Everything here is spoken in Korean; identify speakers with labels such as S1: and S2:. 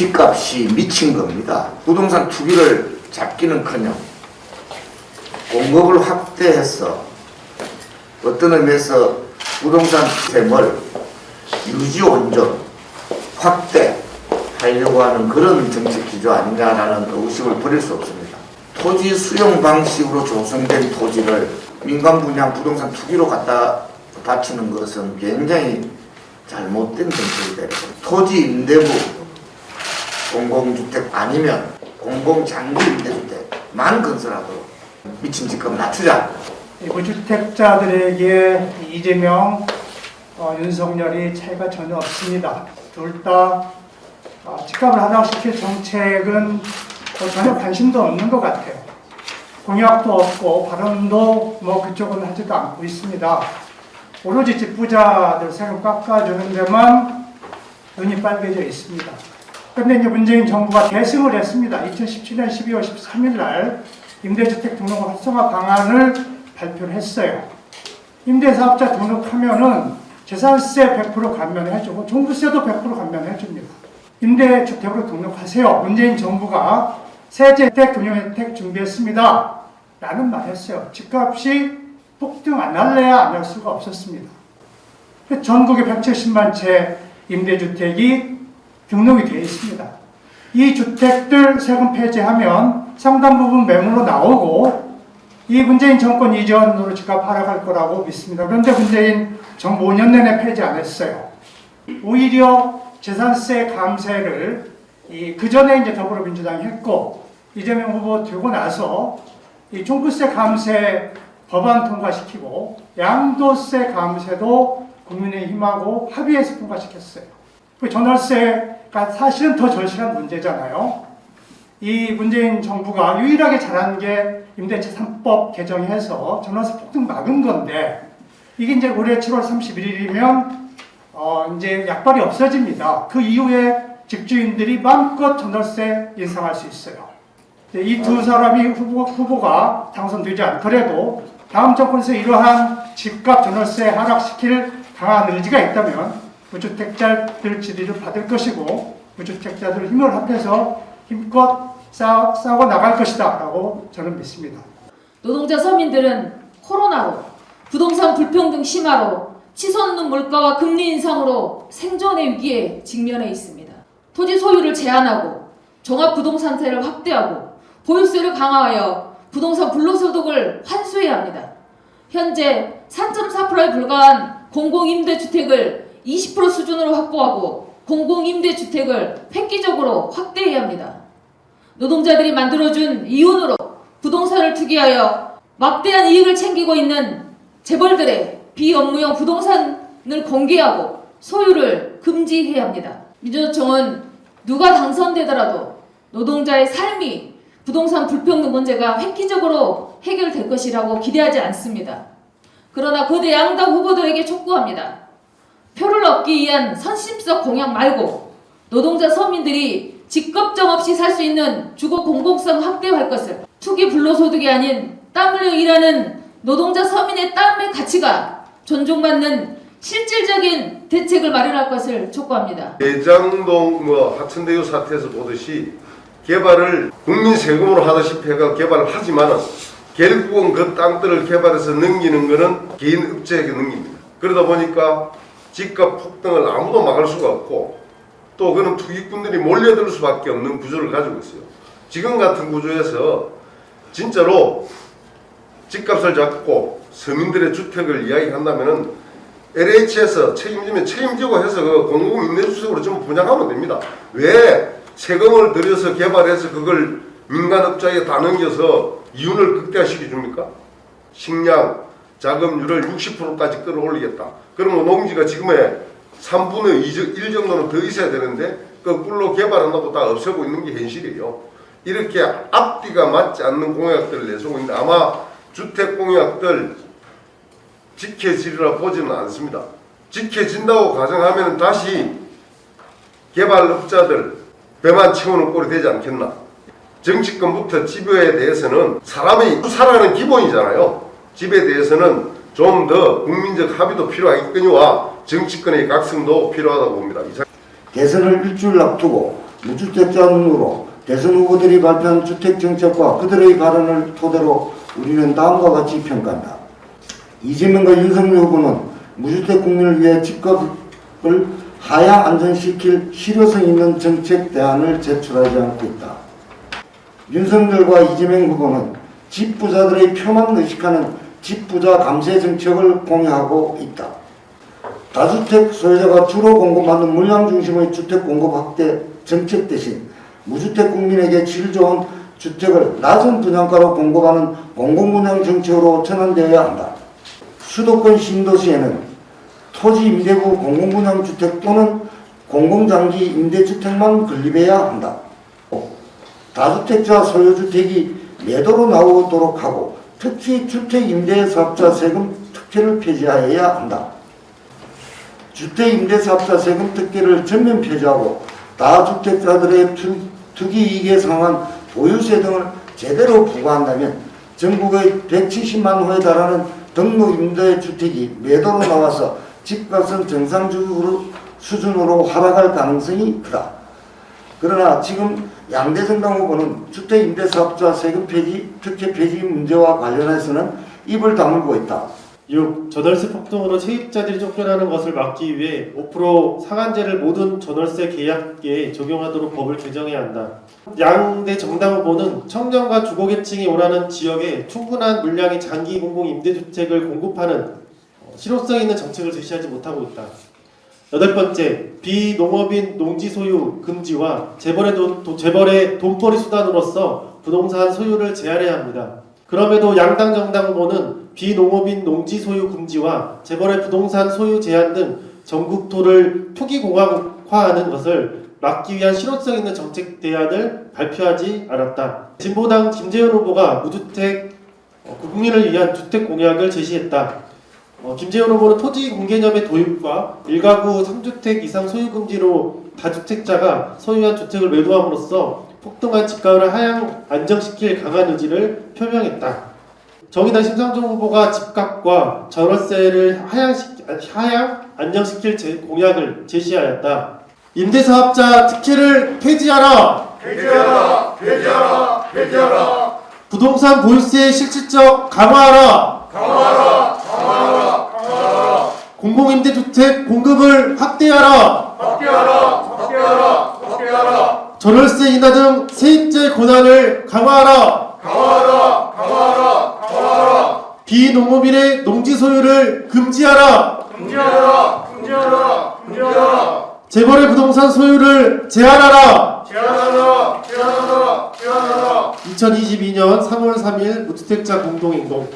S1: 집값이 미친 겁니다. 부동산 투기를 잡기는커녕 공급을 확대해서 어떤 의미에서 부동산 셈을 유지 온전 확대하려고 하는 그런 정책 기조 아닌가라는 의심을 버릴 수 없습니다. 토지 수용 방식으로 조성된 토지를 민간 분양 부동산 투기로 갖다 바치는 것은 굉장히 잘못된 정책이 되고, 토지 임대부 공공주택 아니면 공공장기 임대주택만 건설하도록 미친 집값 낮추자.
S2: 무주택자들에게 이재명, 윤석열이 차이가 전혀 없습니다. 둘 다 집값을 하락시킬 정책은 전혀 관심도 없는 것 같아요. 공약도 없고 발언도 그쪽은 하지도 않고 있습니다. 오로지 집부자들 세금 깎아주는 데만 눈이 빨개져 있습니다. 그런데 이제 문재인 정부가 대승을 했습니다. 2017년 12월 13일 날 임대주택 등록 활성화 방안을 발표를 했어요. 임대사업자 등록하면은 재산세 100% 감면해주고 종부세도 100% 감면해줍니다. 임대주택으로 등록하세요. 문재인 정부가 세제혜택, 금융혜택 준비했습니다. 라는 말 했어요. 집값이 폭등 안 할래야 안 할 수가 없었습니다. 전국에 170만 채 임대주택이 등록이 되어 있습니다. 이 주택들 세금 폐지하면 상당 부분 매물로 나오고 이 문재인 정권 이전으로 집값 하락할 거라고 믿습니다. 그런데 문재인 정부 5년 내내 폐지 안 했어요. 오히려 재산세 감세를 그 전에 이제 더불어민주당이 했고 이재명 후보 되고 나서 이 종부세 감세 법안 통과시키고 양도세 감세도 국민의힘하고 합의해서 통과시켰어요. 그 전월세가 사실은 더 절실한 문제잖아요. 이 문재인 정부가 유일하게 잘한 게 임대차 3법 개정해서 전월세 폭등 막은 건데 이게 이제 올해 7월 31일이면 이제 약발이 없어집니다. 그 이후에 집주인들이 마음껏 전월세 인상할 수 있어요. 이 두 사람이 후보가 당선되지 않더라도 다음 정권에서 이러한 집값 전월세 하락시킬 강한 의지가 있다면 무주택자들 지지를 받을 것이고 무주택자들 힘을 합해서 힘껏 싸워 나갈 것이다 라고 저는 믿습니다.
S3: 노동자 서민들은 코로나로, 부동산 불평등 심화로, 치솟는 물가와 금리 인상으로 생존의 위기에 직면해 있습니다. 토지 소유를 제한하고 종합부동산세를 확대하고 보유세를 강화하여 부동산 불로소득을 환수해야 합니다. 현재 3.4%에 불과한 공공임대주택을 20% 수준으로 확보하고 공공임대주택을 획기적으로 확대해야 합니다. 노동자들이 만들어준 이윤으로 부동산을 투기하여 막대한 이익을 챙기고 있는 재벌들의 비업무용 부동산을 공개하고 소유를 금지해야 합니다. 민주노총은 누가 당선되더라도 노동자의 삶이 부동산 불평등 문제가 획기적으로 해결될 것이라고 기대하지 않습니다. 그러나 거대 양당 후보들에게 촉구합니다. 표를 얻기 위한 선심성 공약 말고 노동자 서민들이 직급정 없이 살 수 있는 주거 공공성 확대할 것을, 투기 불로소득이 아닌 땀 흘려 일하는 노동자 서민의 땀의 가치가 존중받는 실질적인 대책을 마련할 것을 촉구합니다.
S4: 대장동 하천대유 사태에서 보듯이 개발을 국민 세금으로 하다시피 해가 개발을 하지만은 결국은 그 땅들을 개발해서 넘기는 것은 개인 업체에게 넘깁니다. 그러다 보니까 집값 폭등을 아무도 막을 수가 없고 또 그는 투기꾼들이 몰려들 수밖에 없는 구조를 가지고 있어요. 지금 같은 구조에서 진짜로 집값을 잡고 서민들의 주택을 이야기한다면은 LH에서 책임지면 책임지고 해서 그 공공임대주택으로 전부 분양하면 됩니다. 왜 세금을 들여서 개발해서 그걸 민간업자에 다 넘겨서 이윤을 극대화시켜 줍니까? 식량, 자금률을 60%까지 끌어올리겠다. 그러면 농지가 지금의 3분의 1 정도는 더 있어야 되는데 거꾸로 개발한다고 다 없애고 있는 게 현실이에요. 이렇게 앞뒤가 맞지 않는 공약들을 내세우고 있는데 아마 주택 공약들 지켜지리라 보지는 않습니다. 지켜진다고 가정하면 다시 개발업자들 배만 채우는 꼴이 되지 않겠나. 정치권부터 집에 대해서는 사람이 살아가는 기본이잖아요. 집에 대해서는 좀 더 국민적 합의도 필요하겠거니와 정치권의 각성도 필요하다고 봅니다.
S1: 대선을 일주일 앞두고
S5: 무주택자 눈으로 대선 후보들이 발표한 주택정책과 그들의 발언을 토대로 우리는 다음과 같이 평가한다. 이재명과 윤석열 후보는 무주택 국민을 위해 집값을 하향 안정시킬 실효성 있는 정책 대안을 제출하지 않고 있다. 윤석열과 이재명 후보는 집부자들의 표만 의식하는 집부자 감세 정책을 공유하고 있다. 다주택 소유자가 주로 공급받는 물량 중심의 주택 공급 확대 정책 대신 무주택 국민에게 질 좋은 주택을 낮은 분양가로 공급하는 공공분양 정책으로 전환되어야 한다. 수도권 신도시에는 토지 임대부 공공분양주택 또는 공공장기 임대주택만 건립해야 한다. 다주택자 소유주택이 매도로 나오도록 하고 특히 주택임대사업자 세금 특혜를 폐지하여야 한다. 주택임대사업자 세금 특혜를 전면 폐지하고 다주택자들의 투기이익에 상한 보유세 등을 제대로 부과한다면 전국의 170만 호에 달하는 등록 임대주택이 매도로 나와서 집값은 정상 수준으로 하락할 가능성이 크다. 그러나 지금 양대 정당 후보는 주택임대사업자 세금 폐지, 특혜 폐지 문제와 관련해서는 입을 다물고 있다.
S6: 6. 전월세 폭등으로 세입자들이 쫓겨나는 것을 막기 위해 5% 상한제를 모든 전월세 계약에 적용하도록 법을 개정해야 한다. 양대 정당 후보는 청년과 주거계층이 원하는 지역에 충분한 물량의 장기 공공 임대주택을 공급하는 실효성 있는 정책을 제시하지 못하고 있다. 8번째, 비농업인 농지 소유 금지와 재벌의 돈벌이 수단으로서 부동산 소유를 제한해야 합니다. 그럼에도 양당 정당 후보는 비농업인 농지 소유 금지와 재벌의 부동산 소유 제한 등 전국토를 투기공학화하는 것을 막기 위한 실효성 있는 정책 대안을 발표하지 않았다. 진보당 김재현 후보가 무주택 국민을 위한 주택 공약을 제시했다. 김재현 후보는 토지 공개념의 도입과 1가구 3주택 이상 소유 금지로 다주택자가 소유한 주택을 매도함으로써 폭등한 집값을 하향 안정시킬 강한 의지를 표명했다. 정의당 심상정 후보가 집값과 전월세를 하향 안정시킬 공약을 제시하였다. 임대사업자 특혜를 폐지하라!
S1: 폐지하라! 폐지하라! 폐지하라!
S6: 부동산 보유세 실질적 강화하라!
S1: 강화하라! 강화하라! 강화하라!
S6: 공공임대주택 공급을 확대하라!
S1: 확대하라! 확대하라! 확대하라!
S6: 전월세 인하 등 세입자의 권한을 강화하라!
S1: 강화하라! 강화하라! 강화하라!
S6: 비농업인의 농지 소유를 금지하라!
S1: 금지하라! 금지하라! 금지하라!
S6: 재벌의 부동산 소유를 제한하라!
S1: 제한하라! 제한하라! 제한하라!
S6: 2022년 3월 3일 무주택자 공동행동